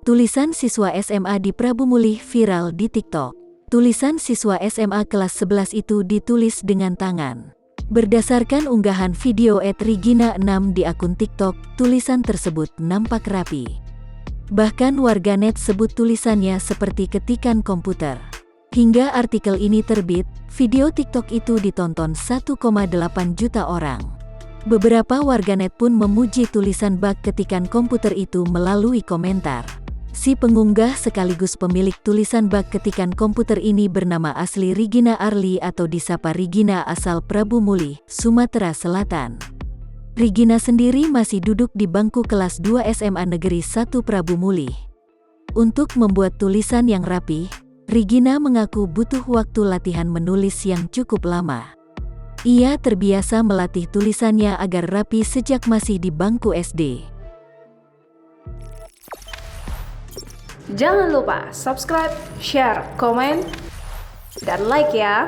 Tulisan siswa SMA di Prabu Mulih viral di TikTok. Tulisan siswa SMA kelas 11 itu ditulis dengan tangan. Berdasarkan unggahan video @Regina6 di akun TikTok, tulisan tersebut nampak rapi. Bahkan warganet sebut tulisannya seperti ketikan komputer. Hingga artikel ini terbit, video TikTok itu ditonton 1,8 juta orang. Beberapa warganet pun memuji tulisan bak ketikan komputer itu melalui komentar. Si pengunggah sekaligus pemilik tulisan bak ketikan komputer ini bernama asli Regina Arli atau disapa Regina asal Prabu Mulih, Sumatera Selatan. Regina sendiri masih duduk di bangku kelas 2 SMA Negeri 1 Prabu Mulih. Untuk membuat tulisan yang rapi, Regina mengaku butuh waktu latihan menulis yang cukup lama. Ia terbiasa melatih tulisannya agar rapi sejak masih di bangku SD. Jangan lupa subscribe, share, komen, dan like ya!